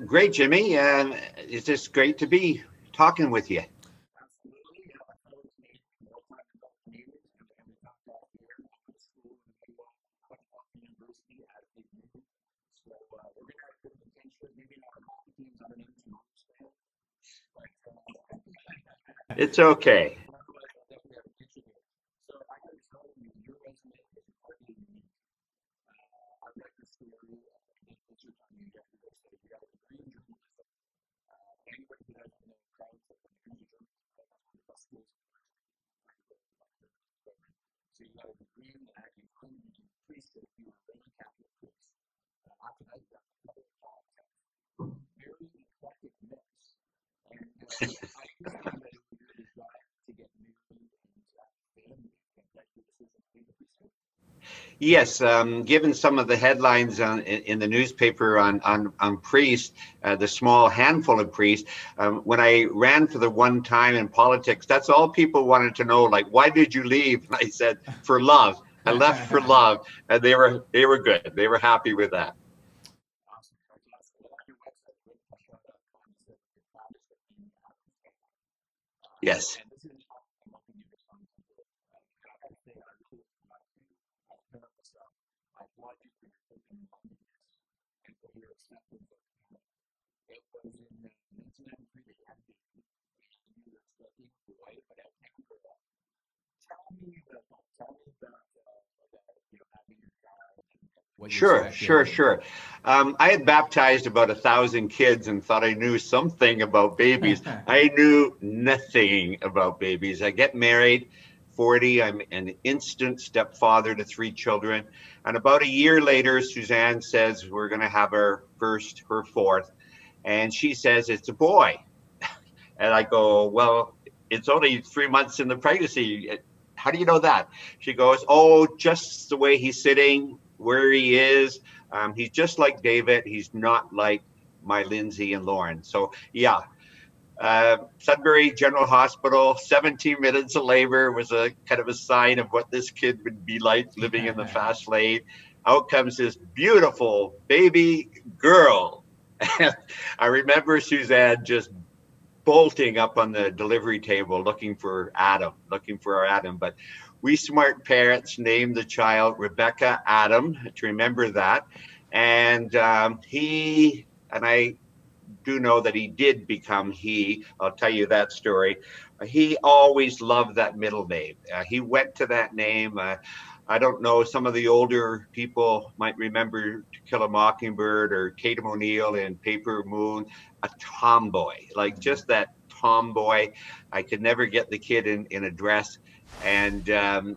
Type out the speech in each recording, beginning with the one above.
Great, Jimmy. It's just great to be talking with you. Absolutely. I thought it was maybe more time to talk Canadians, and we talked off here about school and you went off the university as they do. So we're going to potentially maybe our hockey teams are going to understand, but It's okay. nonetheless, I definitely have a picture here. So I got to tell you, your resume is quite unique. I read your story, it's your time you yesterday, so you got a degree in journalism. Anybody who doesn't know crowds that when it comes to journalism, that's one of the best schools in the world. So you got a degree in that, you claimed to do priesthood, you were a Roman Catholic priest. After that, you got a couple of politics. Very eclectic mix. And I understand that it was your desire to get married and family and led your decision to leave the priesthood. Yes, given some of the headlines in the newspaper on priests, the small handful of priests, when I ran for the one time in politics, that's all people wanted to know. Like, why did you leave? And I said, for love. I left for love, and they were good. They were happy with that. Awesome. That's awesome. Well, on your website, with Prashaw.com, it says that your father said you have to stay. Yes. And this is, I'm not going to give you some temple. And I got to say, I really like to, I've put up the stuff. I applaud you for your open-mindedness and for your acceptance of family. It was in 1993 that you had a baby, and you were expecting a boy, but I can't girl. Tell me about having your child What you Sure, sure, expected. sure. I had baptized about 1,000 kids and thought I knew something about babies. I knew nothing about babies. I get married, 40. I'm an instant stepfather to 3 children. And about a year later, Suzanne says we're going to have her fourth. And she says it's a boy. And I go, well, it's only 3 months in the pregnancy. How do you know that? She goes, oh, just the way he's sitting, where he is. He's just like David. He's not like my Lindsay and Lauren. So, yeah, Sudbury General Hospital, 17 minutes of labor was a kind of a sign of what this kid would be like living in the fast lane. Out comes this beautiful baby girl. I remember Suzanne just bolting up on the delivery table looking for our Adam. But we smart parents named the child Rebecca Adam to remember that. And I do know that he did become he. I'll tell you that story. He always loved that middle name. He went to that name. I don't know, some of the older people might remember To Kill a Mockingbird or Tatum O'Neal in Paper Moon, a tomboy, like just that tomboy. I could never get the kid in a dress, and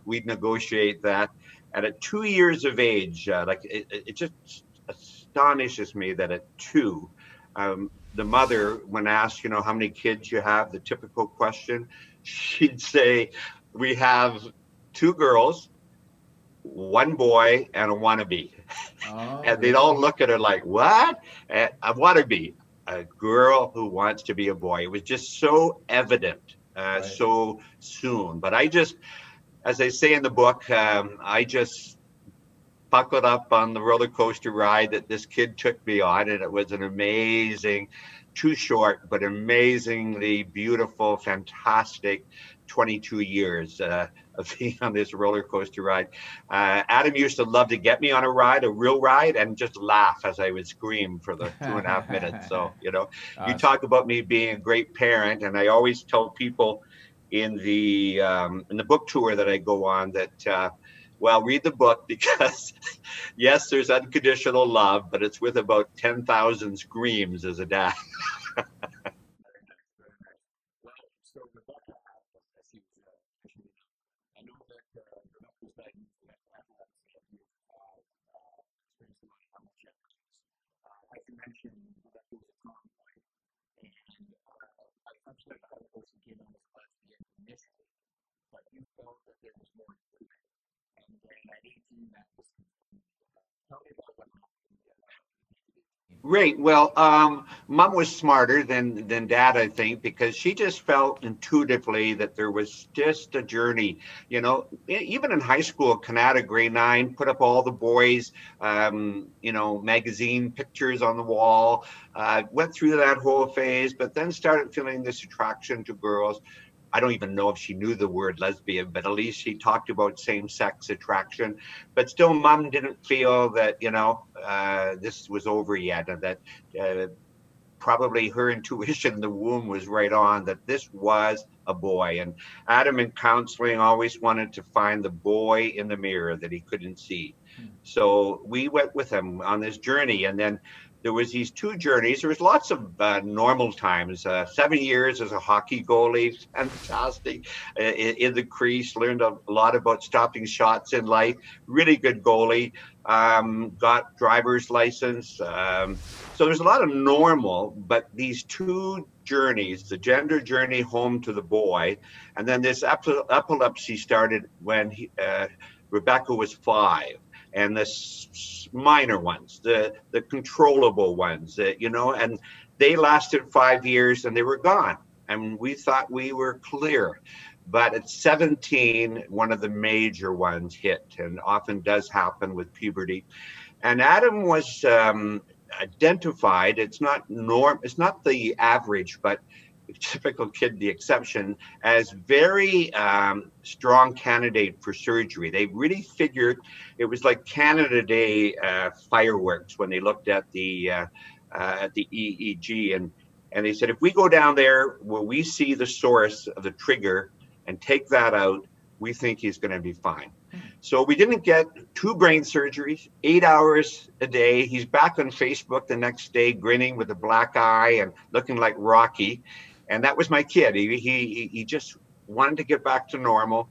we'd negotiate that. And at 2 years of age, it just astonishes me that at two, the mother, when asked, how many kids you have, the typical question, she'd say, we have 2 girls, one boy, and a wannabe. Oh, And they'd all really? look at her like, what? A wannabe, a girl who wants to be a boy. It was just so evident, Right. so soon. But as I say in the book, I just buckled up on the roller coaster ride that this kid took me on, and it was an amazing, too short, but amazingly beautiful, fantastic 22 years of being on this roller coaster ride. Adam used to love to get me on a real ride, and just laugh as I would scream for the 2.5 minutes. So, you Awesome. talk about me being a great parent, and I always tell people in the book tour that I go on that well, read the book because yes, there's unconditional love, but it's with about 10,000 screams as a dad. Very nice, very nice. Well, so Rebecca Adams, as she was officially known, I know that Rebecca was diagnosed with epilepsy at the age of 5, experienced a lot of health challenges. As you mentioned, Rebecca was a tomboy, and unfortunately, the whole person came on as lesbian initially, but you felt that there was more to it. And then at 18, that was confirmed. Tell me about what happened at 18. Right. Well, mom was smarter than dad, I think, because she just felt intuitively that there was just a journey. Even in high school, Canada grade 9 put up all the boys, magazine pictures on the wall. Went through that whole phase, but then started feeling this attraction to girls. I don't even know if she knew the word lesbian, but at least she talked about same sex attraction. But still, mom didn't feel that, this was over yet, and that uh, probably her intuition in the womb was right on that this was a boy. And Adam in counseling always wanted to find the boy in the mirror that he couldn't see. Hmm. So we went with him on this journey. And then there was these two journeys. There was lots of normal times. 7 years as a hockey goalie, fantastic in the crease. Learned a lot about stopping shots in life. Really good goalie. Got driver's license. So there's a lot of normal, but these two journeys, the gender journey home to the boy, and then this epilepsy started when Rebecca was 5, and the minor ones, the controllable ones, and they lasted 5 years and they were gone. And we thought we were clear. But at 17, one of the major ones hit, and often does happen with puberty. And Adam was identified. It's not the average, but typical kid, the exception, as very strong candidate for surgery. They really figured it was like Canada Day fireworks when they looked at the EEG, and they said, if we go down there where we see the source of the trigger and take that out, we think he's going to be fine. So we didn't get 2 brain surgeries, 8 hours a day. He's back on Facebook the next day, grinning with a black eye and looking like Rocky. And that was my kid. He just wanted to get back to normal.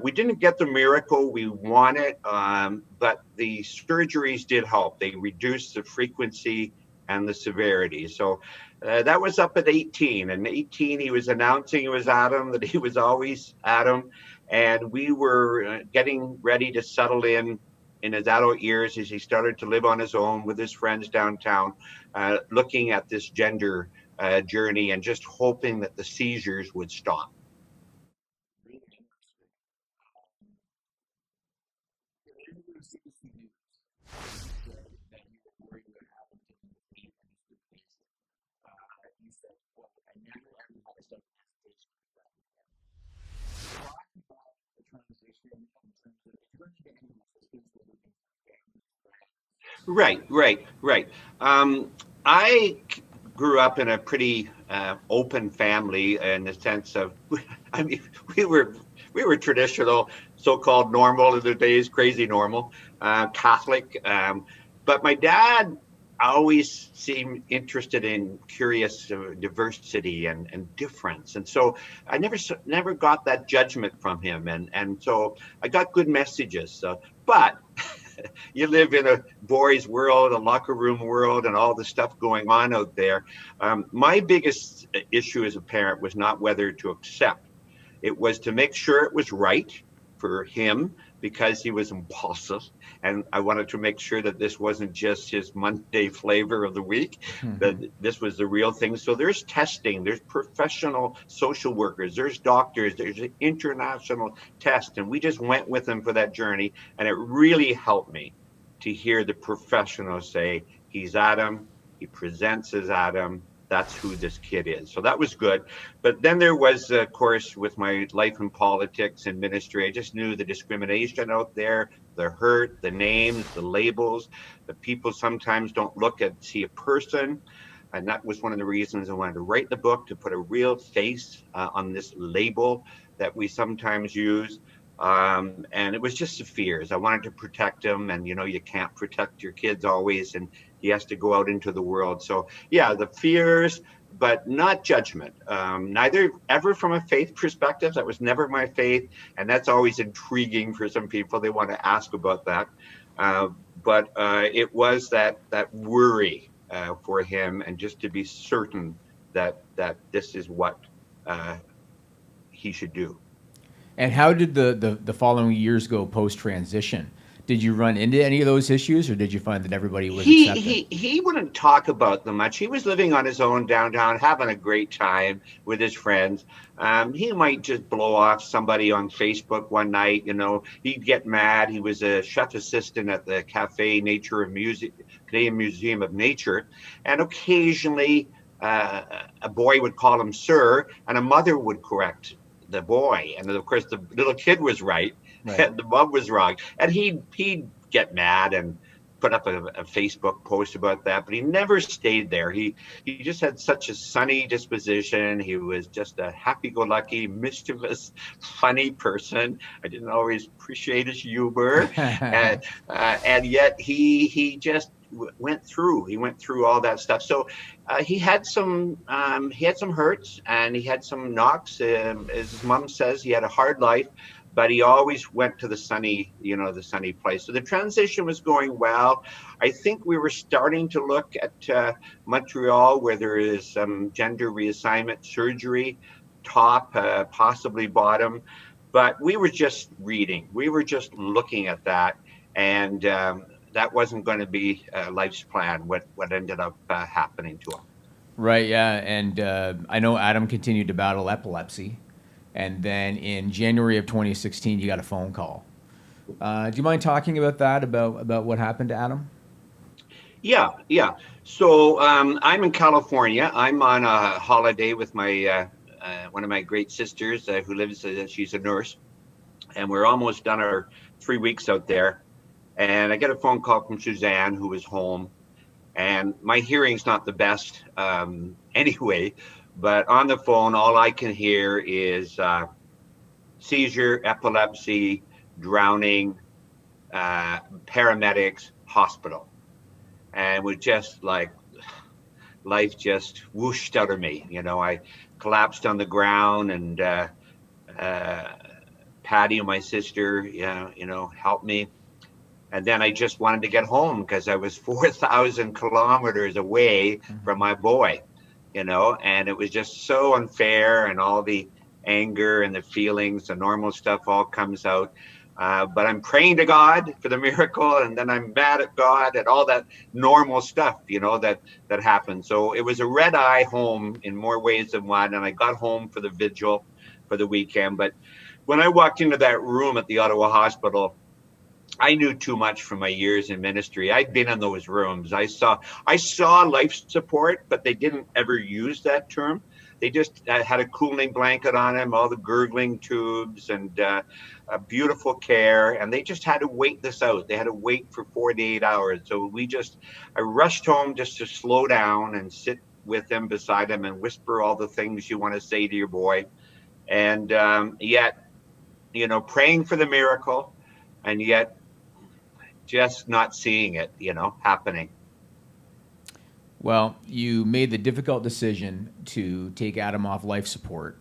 We didn't get the miracle we wanted, but the surgeries did help. They reduced the frequency and the severity. So that was up at 18. And 18, he was announcing it was Adam, that he was always Adam. And we were getting ready to settle in his adult years as he started to live on his own with his friends downtown, looking at this gender journey and just hoping that the seizures would stop. Really interesting. It was the news that you were worried would happen to him with the instrumentation. You said, quote, I never ever had a sudden hesitation like that again. Talk about the transition in terms of if you're going to get any assistance with looking for family, friends. Right. I grew up in a pretty open family in the sense of, I mean, we were we were traditional, so-called normal in the days, crazy normal, Catholic. But my dad always seemed interested in curious diversity and difference, and so I never got that judgment from him, and so I got good messages. But you live in a boys' world, a locker room world, and all the stuff going on out there. My biggest issue as a parent was not whether to accept, it was to make sure it was right for him because he was impulsive. And I wanted to make sure that this wasn't just his Monday flavor of the week, that this was the real thing. So there's testing, there's professional social workers, there's doctors, there's an international test. And we just went with him for that journey. And it really helped me to hear the professionals say, he's Adam, he presents as Adam. That's who this kid is. So that was good. But then there was, of course, with my life in politics and ministry, I just knew the discrimination out there, the hurt, the names, the labels. The people sometimes don't look at see a person. And that was one of the reasons I wanted to write the book, to put a real face on this label that we sometimes use. And it was just the fears. I wanted to protect him. And, you can't protect your kids always. And he has to go out into the world. So, yeah, the fears, but not judgment. Neither ever from a faith perspective. That was never my faith. And that's always intriguing for some people. They want to ask about that. But it was that worry for him, and just to be certain that this is what he should do. And how did the following years go post transition? Did you run into any of those issues, or did you find that everybody was accepting? He wouldn't talk about them much. He was living on his own downtown, having a great time with his friends. He might just blow off somebody on Facebook one night. He'd get mad. He was a chef assistant at the Canadian Museum of Nature, and occasionally a boy would call him sir, and a mother would correct the boy, and of course the little kid was right. Right. The mom was wrong, and he'd get mad and put up a Facebook post about that, but he never stayed there. He just had such a sunny disposition. He was just a happy-go-lucky, mischievous, funny person. I didn't always appreciate his humor, and yet he just went through. He went through all that stuff. So he had some hurts, and he had some knocks. As his mom says, he had a hard life, but he always went to the sunny place. So the transition was going well. I think we were starting to look at Montreal, where there is some gender reassignment surgery, top, possibly bottom. But we were just reading. We were just looking at that. And that wasn't going to be life's plan, what ended up happening to him. Right, yeah. And I know Adam continued to battle epilepsy. And then in January of 2016, you got a phone call. Do you mind talking about that, about what happened to Adam? Yeah. So I'm in California. I'm on a holiday with my one of my great sisters who lives. She's a nurse, and we're almost done our 3 weeks out there. And I get a phone call from Suzanne, who was home, and my hearing's not the best anyway. But on the phone, all I can hear is seizure, epilepsy, drowning, paramedics, hospital. And it was just like life just whooshed out of me. I collapsed on the ground, and Patty, my sister, helped me. And then I just wanted to get home because I was 4,000 kilometers away from my boy. And it was just so unfair, and all the anger and the feelings, the normal stuff all comes out. But I'm praying to God for the miracle, and then I'm mad at God at all that normal stuff, that happened. So it was a red eye home in more ways than one. And I got home for the vigil for the weekend. But when I walked into that room at the Ottawa Hospital, I knew too much from my years in ministry. I'd been in those rooms. I saw life support, but they didn't ever use that term. They just had a cooling blanket on him, all the gurgling tubes, and beautiful care. And they just had to wait this out. They had to wait for 48 hours. So I rushed home just to slow down and sit with him, beside him, and whisper all the things you want to say to your boy. And yet, praying for the miracle, and yet just not seeing it, happening. Well, you made the difficult decision to take Adam off life support.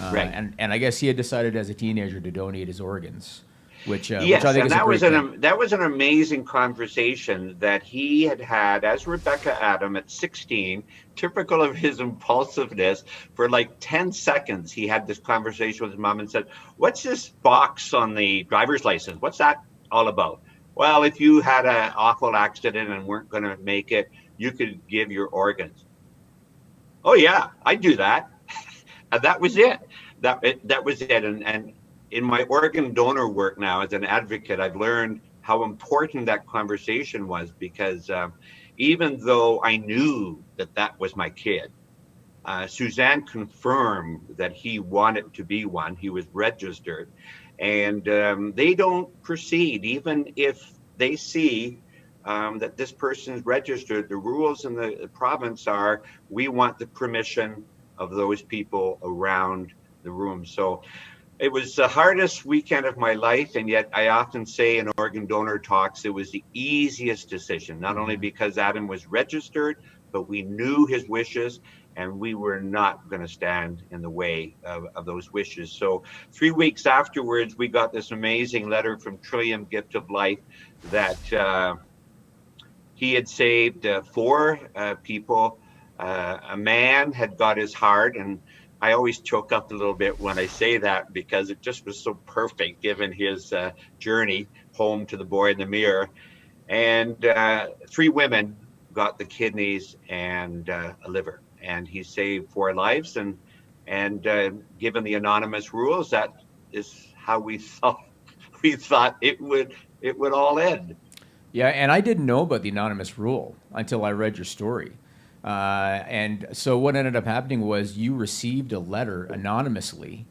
Right. And I guess he had decided as a teenager to donate his organs, which Yes, I think and is a great thing. that was an amazing conversation that he had as Rebecca Adam at 16, typical of his impulsiveness. For like 10 seconds, he had this conversation with his mom and said, "What's this box on the driver's license? What's that all about?" "Well, if you had an awful accident and weren't going to make it, you could give your organs." "Oh yeah, I'd do that." And that was it. That was it. And in my organ donor work now as an advocate, I've learned how important that conversation was, because even though I knew that was my kid, Suzanne confirmed that he wanted to be one. He was registered, and they don't proceed even if they see that this person is registered. The rules in the province are, we want the permission of those people around the room. So it was the hardest weekend of my life, and yet I often say in organ donor talks, it was the easiest decision, not only because Adam was registered, but we knew his wishes, and we were not going to stand in the way of those wishes. So 3 weeks afterwards, we got this amazing letter from Trillium Gift of Life that he had saved 4 people. A man had got his heart, and I always choke up a little bit when I say that, because it just was so perfect given his journey. poem to the boy in the mirror. And 3 women got the kidneys and a liver, and he saved 4 lives. And given the anonymous rules, that is how we thought it would all end. Yeah, and I didn't know about the anonymous rule until I read your story. And so what ended up happening was you received a letter anonymously,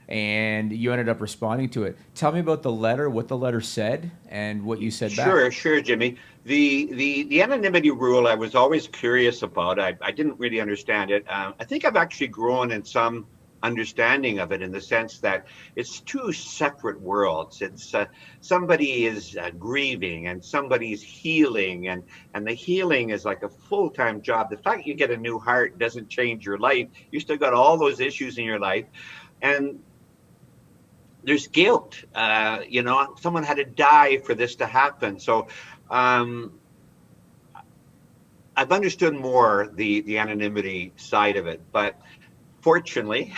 and you ended up responding to it. Tell me about the letter, what the letter said, and what you said back. Sure, Jimmy. The anonymity rule I was always curious about. I didn't really understand it. I think I've actually grown in some understanding of it, in the sense that it's 2 separate worlds. It's somebody is grieving and somebody's healing, and the healing is like a full-time job. The fact you get a new heart doesn't change your life. You still got all those issues in your life, and there's guilt. Someone had to die for this to happen. So I've understood more the anonymity side of it, but fortunately,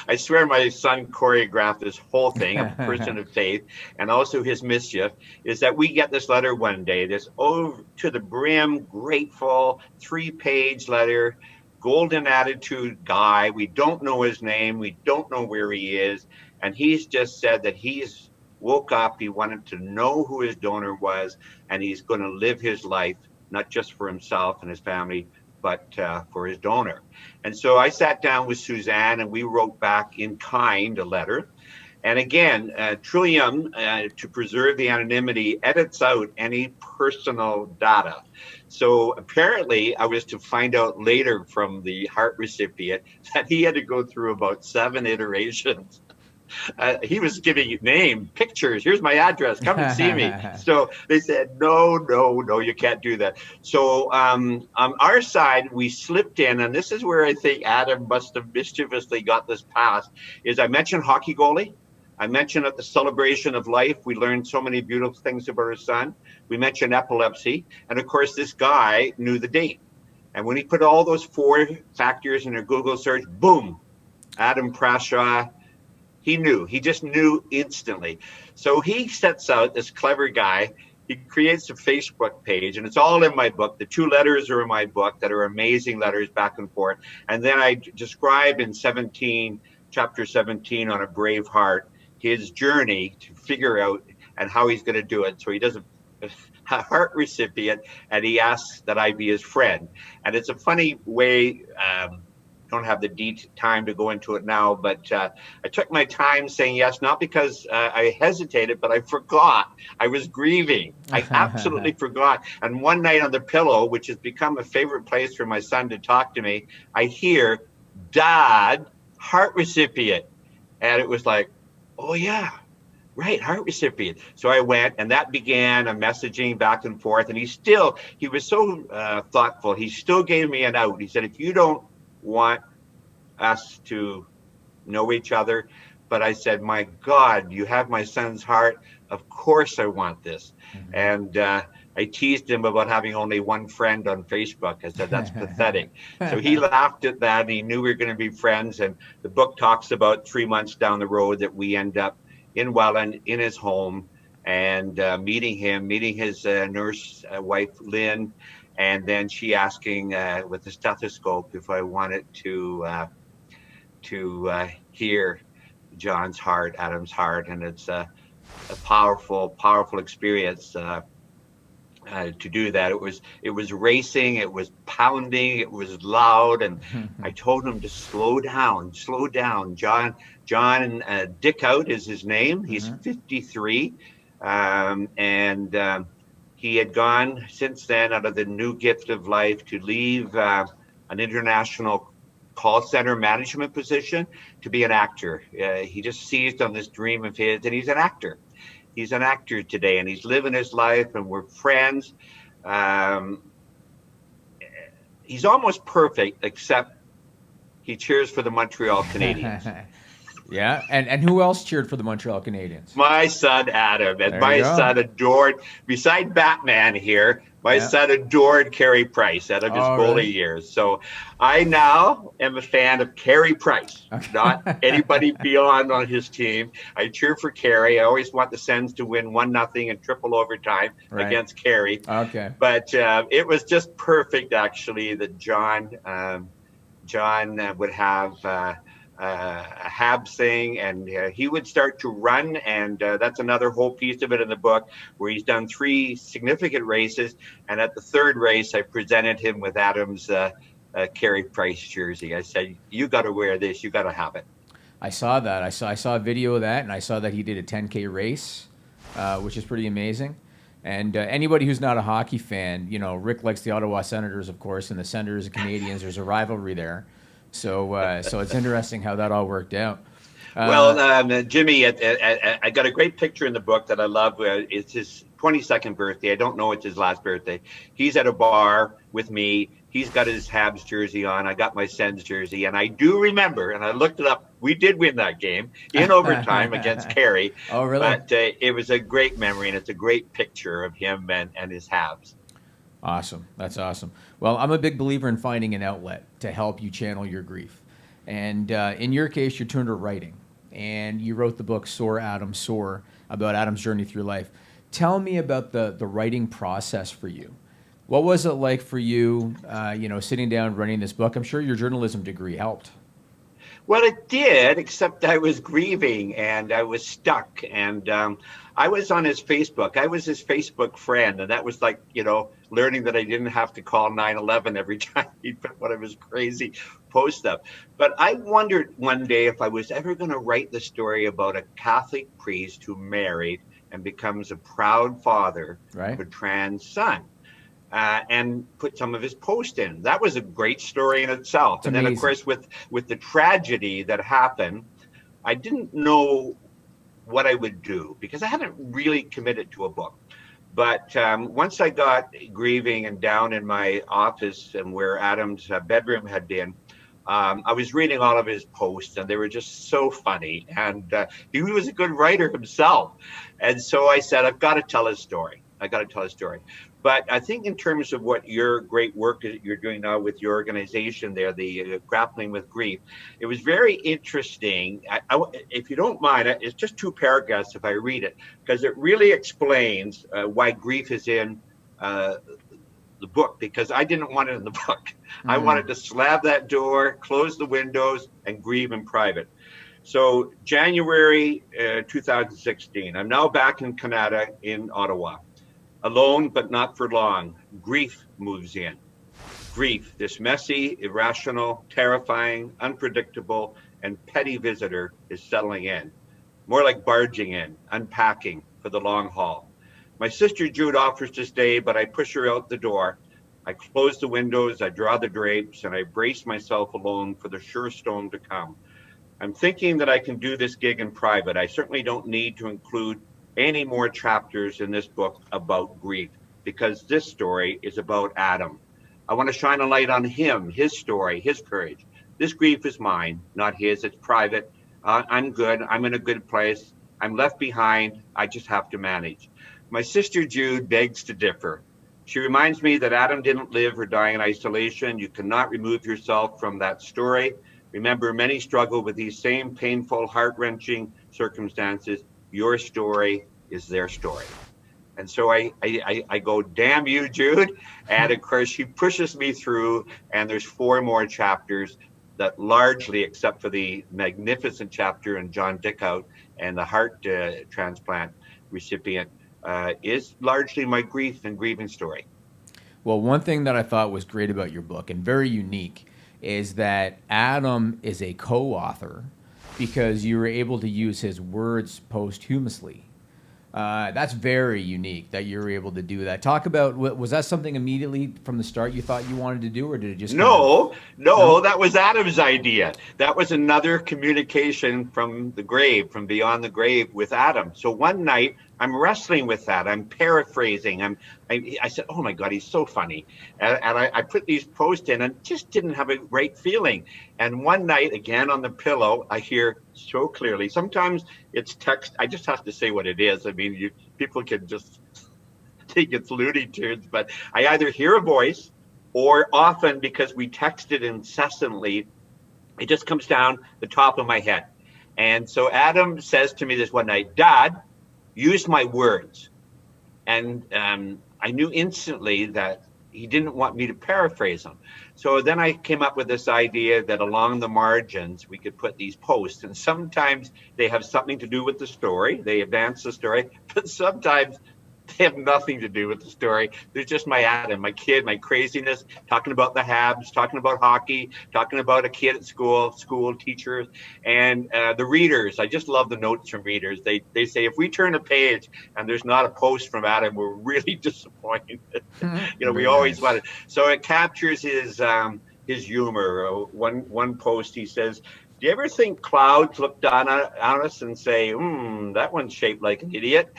I swear my son choreographed this whole thing, a person of faith, and also his mischief, is that we get this letter one day, this over to the brim, grateful, 3-page letter, golden attitude guy. We don't know his name. We don't know where he is. And he's just said that he's woke up. He wanted to know who his donor was, and he's going to live his life, not just for himself and his family, but for his donor. And so I sat down with Suzanne, and we wrote back in kind a letter. And again, Trillium, to preserve the anonymity, edits out any personal data. So apparently I was to find out later from the heart recipient that he had to go through about 7 iterations. He was giving you name, pictures. Here's my address. Come and see me. So they said, no, you can't do that. So on our side, we slipped in, and this is where I think Adam must have mischievously got this passed, is I mentioned hockey goalie. I mentioned at the celebration of life, we learned so many beautiful things about our son. We mentioned epilepsy. And of course, this guy knew the date. And when he put all those 4 factors in a Google search, boom, Adam Prashaw. He knew. He just knew instantly. So he sets out, this clever guy, he creates a Facebook page, and it's all in my book. The 2 letters are in my book that are amazing letters back and forth. And then I describe in chapter 17 on A Brave Heart, his journey to figure out and how he's going to do it. So he does a heart recipient, and he asks that I be his friend. And it's a funny way, don't have the time to go into it now, but I took my time saying yes, not because I hesitated, but I forgot. I was grieving. I absolutely forgot. And one night on the pillow, which has become a favorite place for my son to talk to me, I hear, Dad, heart recipient. And it was like, oh yeah, right, heart recipient. So I went, and that began a messaging back and forth. And he was so thoughtful. He still gave me an out. He said, if you don't want us to know each other, but I said, my God, you have my son's heart. Of course I want this. Mm-hmm. And I teased him about having only 1 friend on Facebook. I said, that's pathetic. So he laughed at that, and he knew we were going to be friends. And the book talks about 3 months down the road that we end up in Welland, in his home, and meeting his nurse wife, Lynn. And then she asking with the stethoscope if I wanted to hear John's heart, Adam's heart. And it's a powerful experience to do that. It was racing, it was pounding, it was loud, and I told him to slow down. John Dickout is his name. He's 53, and he had gone since then out of the new gift of life to leave an international call center management position to be an actor. He just seized on this dream of his, and he's an actor. He's an actor today, and he's living his life, and we're friends. He's almost perfect, except he cheers for the Montreal Canadiens. Yeah, and who else cheered for the Montreal Canadiens? My son, Adam, and my son adored, beside Batman here, My Yeah. son adored Carey Price out of his Oh, goalie really? years. So I now am a fan of Carey Price, not anybody beyond on his team. I cheer for Carey. I always want the Sens to win 1-0 in triple overtime Right. against Carey. Okay. But it was just perfect, actually, that John would have a Habs thing, and he would start to run. And that's another whole piece of it in the book, where he's done 3 significant races. And at the 3rd race, I presented him with Adam's Carey Price jersey. I said, "You got to wear this. You got to have it." I saw that. I saw a video of that, and I saw that he did a 10K race, which is pretty amazing. And anybody who's not a hockey fan, you know, Rick likes the Ottawa Senators, of course, and the Senators and Canadians. There's a rivalry there, so it's interesting how that all worked out. Well, Jimmy, I got a great picture in the book that I love. It's his 22nd birthday. I don't know it's his last birthday. He's at a bar with me. He's got his Habs jersey on. I got my Sens jersey. And I do remember, and I looked it up, we did win that game in overtime against Carey. Oh, really? But it was a great memory, and it's a great picture of him and his Habs. Awesome. That's awesome. Well, I'm a big believer in finding an outlet to help you channel your grief. And in your case, you turned to writing. And you wrote the book Soar, Adam, Soar, about Adam's journey through life. Tell me about the writing process for you. What was it like for you, sitting down writing this book? I'm sure your journalism degree helped. Well, it did, except I was grieving and I was stuck. And I was on his Facebook. I was his Facebook friend. And that was like, learning that I didn't have to call 911 every time he put one of his crazy posts up. But I wondered one day if I was ever going to write the story about a Catholic priest who married and becomes a proud father Right. of a trans son. And put some of his posts in. That was a great story in itself. It's and then, amazing. of course, with the tragedy that happened, I didn't know what I would do because I hadn't really committed to a book. But once I got grieving and down in my office and where Adam's bedroom had been, I was reading all of his posts and they were just so funny. And he was a good writer himself. And so I said, I've got to tell his story. But I think in terms of what your great work that you're doing now with your organization there, the Grappling with Grief, it was very interesting. If you don't mind, it's just 2 paragraphs if I read it, because it really explains why grief is in the book, because I didn't want it in the book. I wanted to slam that door, close the windows, and grieve in private. So January 2016, I'm now back in Canada in Ottawa. Alone, but not for long. Grief moves in. Grief, this messy, irrational, terrifying, unpredictable, and petty visitor is settling in. More like barging in, unpacking for the long haul. My sister Jude offers to stay, but I push her out the door. I close the windows, I draw the drapes, and I brace myself alone for the sure storm to come. I'm thinking that I can do this gig in private. I certainly don't need to include any more chapters in this book about grief, because this story is about Adam. I want to shine a light on him, his story, his courage. This grief is mine, not his. It's private. I'm good. I'm in a good place. I'm left behind. I just have to manage. My sister Jude begs to differ. She reminds me that Adam didn't live or die in isolation. You cannot remove yourself from that story. Remember, many struggle with these same painful, heart-wrenching circumstances. Your story is their story. And so I go, damn you, Jude. And of course, she pushes me through, and there's 4 more chapters that largely, except for the magnificent chapter in John Dickout and the heart transplant recipient, is largely my grief and grieving story. Well, one thing that I thought was great about your book and very unique is that Adam is a co-author because you were able to use his words posthumously. That's very unique that you were able to do that. Talk about, was that something immediately from the start you thought you wanted to do, or did it just No, that was Adam's idea. That was another communication from the grave, from beyond the grave with Adam. So one night I'm wrestling with that. I'm paraphrasing. I said, oh my God, he's so funny. And I put these posts in and just didn't have a great feeling. And one night, again on the pillow, I hear so clearly. Sometimes it's text. I just have to say what it is. I mean, people can just think it's Looney Tunes, but I either hear a voice or often because we texted incessantly, it just comes down the top of my head. And so Adam says to me this one night, Dad, use my words. And I knew instantly that he didn't want me to paraphrase him. So then I came up with this idea that along the margins, we could put these posts. And sometimes they have something to do with the story. They advance the story, but sometimes they have nothing to do with the story. There's just my Adam, my kid, my craziness, talking about the Habs, talking about hockey, talking about a kid at school teachers, and the readers. I just love the notes from readers. They say if we turn a page and there's not a post from Adam, we're really disappointed. We Very always nice. want it. So it captures his humor. One post he says, "Do you ever think clouds look down on us and say, that one's shaped like an idiot?"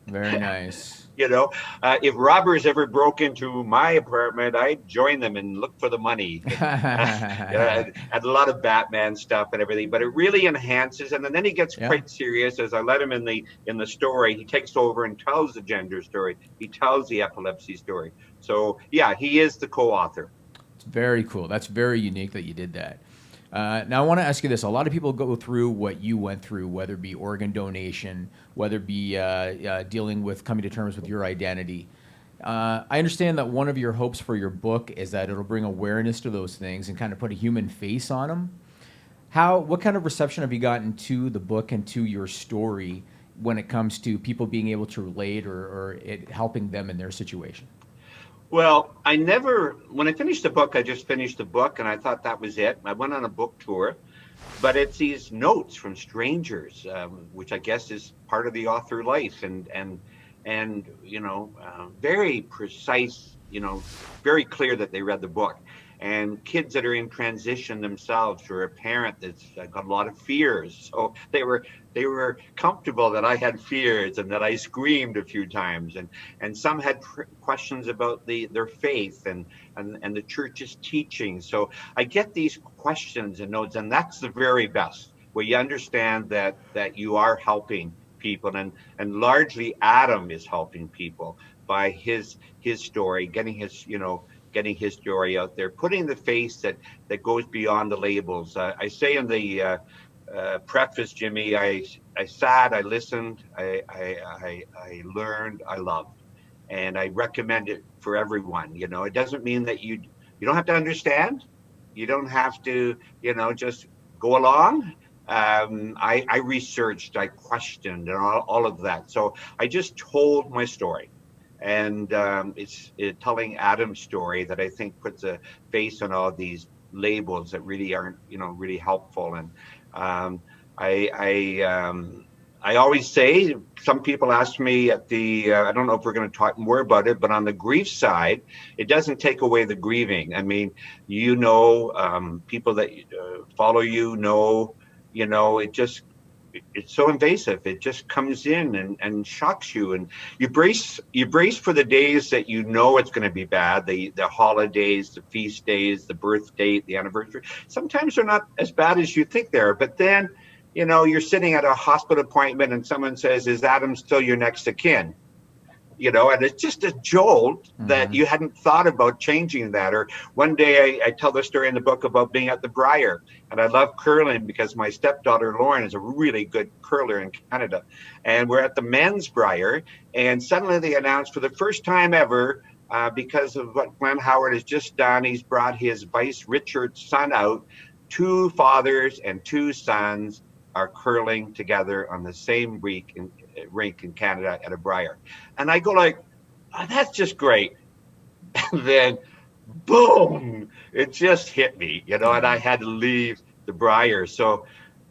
Very nice. If robbers ever broke into my apartment, I'd join them and look for the money. And a lot of Batman stuff and everything, but it really enhances. And then he gets Yeah. quite serious as I let him in the story. He takes over and tells the gender story. He tells the epilepsy story. So yeah, he is the co-author. It's very cool. That's very unique that you did that. Now, I want to ask you this. A lot of people go through what you went through, whether it be organ donation, whether it be dealing with coming to terms with your identity. I understand that one of your hopes for your book is that it'll bring awareness to those things and kind of put a human face on them. What kind of reception have you gotten to the book and to your story when it comes to people being able to relate or it helping them in their situation? Well, when I finished the book, I just finished the book and I thought that was it. I went on a book tour, but it's these notes from strangers, which I guess is part of the author life, and very precise, very clear that they read the book. And kids that are in transition themselves, or a parent that's got a lot of fears, so they were comfortable that I had fears and that I screamed a few times, and some had questions about their faith and the church's teaching. So I get these questions and notes, and that's the very best, where you understand that you are helping people, and largely Adam is helping people by his story, getting his story out there, putting the face that goes beyond the labels. I say in the preface, Jimmy, I sat, I listened, I learned, I loved, and I recommend it for everyone. It doesn't mean that you don't have to understand, you don't have to, just go along. I researched, I questioned, and all of that. So I just told my story. And it's telling Adam's story that I think puts a face on all these labels that really aren't, really helpful. And I always say, some people ask me at I don't know if we're going to talk more about it, but on the grief side, it doesn't take away the grieving. I mean, people that follow it's so invasive. It just comes in and shocks you, and you brace for the days that it's going to be bad. The holidays, the feast days, the birth date, the anniversary. Sometimes they're not as bad as you think they are, but then you're sitting at a hospital appointment and someone says, "Is Adam still your next of kin?" And it's just a jolt that you hadn't thought about changing that. Or one day I tell the story in the book about being at the Briar, and I love curling because my stepdaughter Lauren is a really good curler in Canada, and we're at the men's Briar, and suddenly they announced for the first time ever, because of what Glenn Howard has just done, he's brought his Vice Richard son out. 2 fathers and 2 sons are curling together on the same rink in Canada at a Briar. And I go like, "Oh, that's just great." And then boom, it just hit me, and I had to leave the Briar. So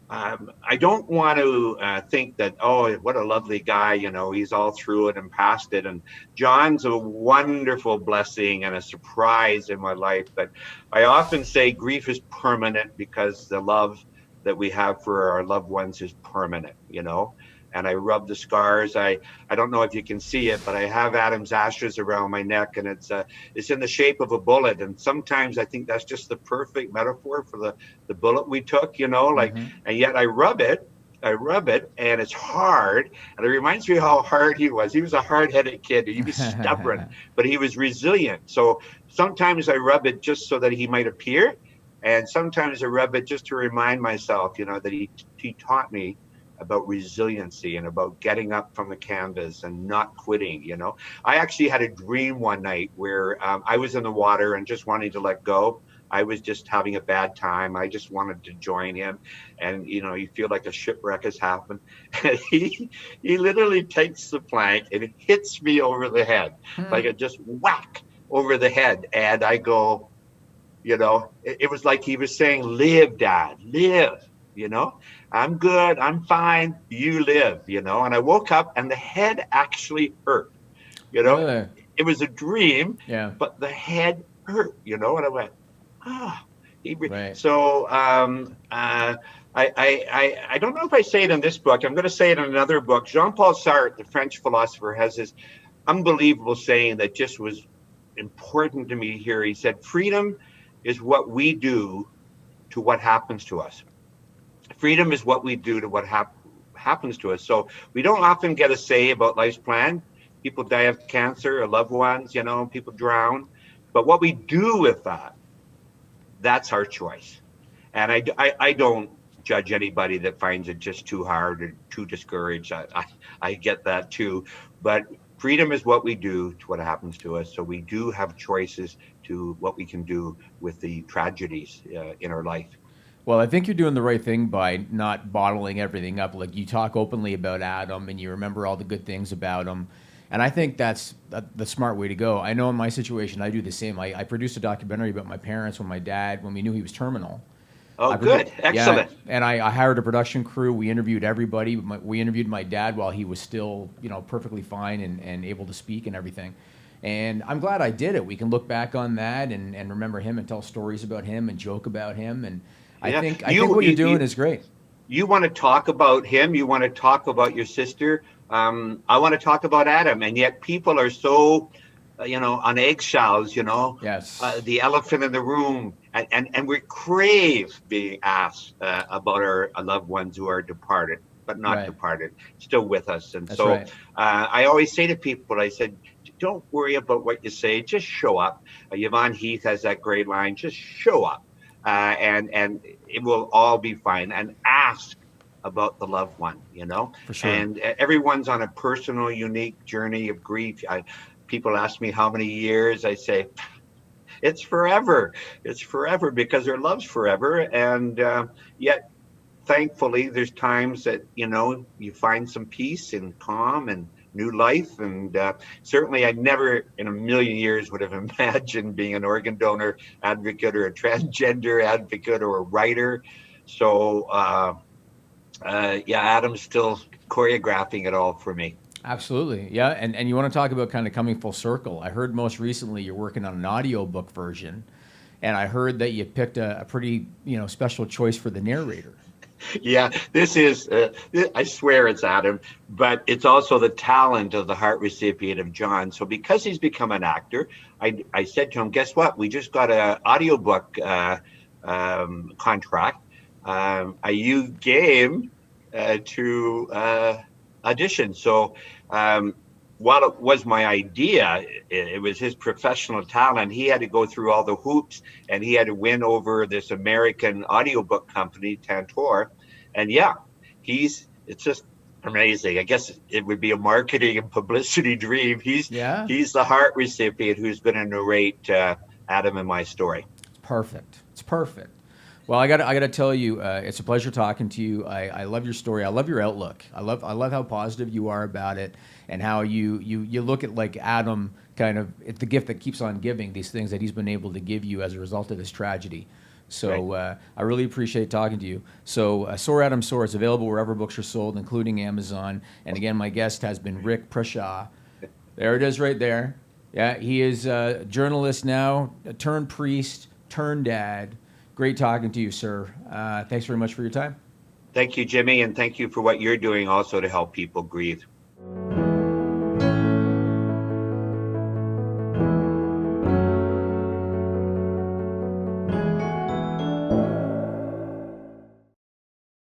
I don't want to think that, oh, what a lovely guy, he's all through it and past it. And John's a wonderful blessing and a surprise in my life. But I often say grief is permanent because the love that we have for our loved ones is permanent, And I rub the scars. I don't know if you can see it, but I have Adam's ashes around my neck, and it's in the shape of a bullet. And sometimes I think that's just the perfect metaphor for the bullet we took, and yet I rub it and it's hard. And it reminds me how hard he was. He was a hard-headed kid. He was stubborn, but he was resilient. So sometimes I rub it just so that he might appear. And sometimes I rub it just to remind myself, that he taught me about resiliency and about getting up from the canvas and not quitting. I actually had a dream one night where I was in the water and just wanting to let go. I was just having a bad time. I just wanted to join him. And, you feel like a shipwreck has happened. And he literally takes the plank and it hits me over the head, like it just whack over the head. And I go, it was like he was saying, live, Dad, live, I'm good. I'm fine. You live, and I woke up and the head actually hurt, Really? it was a dream, Yeah. but the head hurt, and I went, ah, Right. so, I don't know if I say it in this book. I'm going to say it in another book. Jean-Paul Sartre, the French philosopher, has this unbelievable saying that just was important to me here. He said, freedom is what we do to what happens to us. Freedom is what we do to what happens to us. So we don't often get a say about life's plan. People die of cancer or loved ones, people drown. But what we do with that's our choice. And I don't judge anybody that finds it just too hard or too discouraged. I get that too. But freedom is what we do to what happens to us. So we do have choices to what we can do with the tragedies in our life. Well, I think you're doing the right thing by not bottling everything up. Like, you talk openly about Adam and you remember all the good things about him. And I think that's the smart way to go. I know in my situation, I do the same. I produced a documentary about my parents when we knew he was terminal. Oh, good. Excellent. Yeah, and I hired a production crew. We interviewed everybody. We interviewed my dad while he was still, perfectly fine and able to speak and everything. And I'm glad I did it. We can look back on that and remember him and tell stories about him and joke about him. And I think what you're doing is great. You want to talk about him. You want to talk about your sister. I want to talk about Adam. And yet people are so, on eggshells, Yes. The elephant in the room. And we crave being asked about our loved ones who are departed, but not Right. departed, still with us. And That's so right. I always say to people, I said, don't worry about what you say. Just show up. Yvonne Heath has that great line, just show up. And it will all be fine. And ask about the loved one, For sure. and everyone's on a personal, unique journey of grief. People ask me how many years. I say, it's forever. It's forever because their love's forever. And yet, thankfully, there's times that, you find some peace and calm and new life. And certainly I never in a million years would have imagined being an organ donor advocate or a transgender advocate or a writer. So, Adam's still choreographing it all for me. Absolutely. Yeah. And you want to talk about kind of coming full circle. I heard most recently you're working on an audiobook version. And I heard that you picked a pretty, special choice for the narrator. Yeah, this is, I swear it's Adam, but it's also the talent of the heart recipient of John. So because he's become an actor, I said to him, guess what? We just got an audiobook contract. You game to audition. So while it was my idea, it was his professional talent. He had to go through all the hoops and he had to win over this American audiobook company, Tantor. And it's just amazing. I guess it would be a marketing and publicity dream. He's the heart recipient who's going to narrate Adam and my story. It's perfect. Well, I got to tell you, it's a pleasure talking to you. I love your story. I love your outlook. I love how positive you are about it, and how you look at, like, Adam, kind of, it's the gift that keeps on giving, these things that he's been able to give you as a result of this tragedy. So right. I really appreciate talking to you. So Soar, Adam, Soar is available wherever books are sold, including Amazon. And again, my guest has been Rick Prashaw. There it is right there. Yeah, he is a journalist now, turned priest, turned dad. Great talking to you, sir. Thanks very much for your time. Thank you, Jimmy, and thank you for what you're doing also to help people grieve.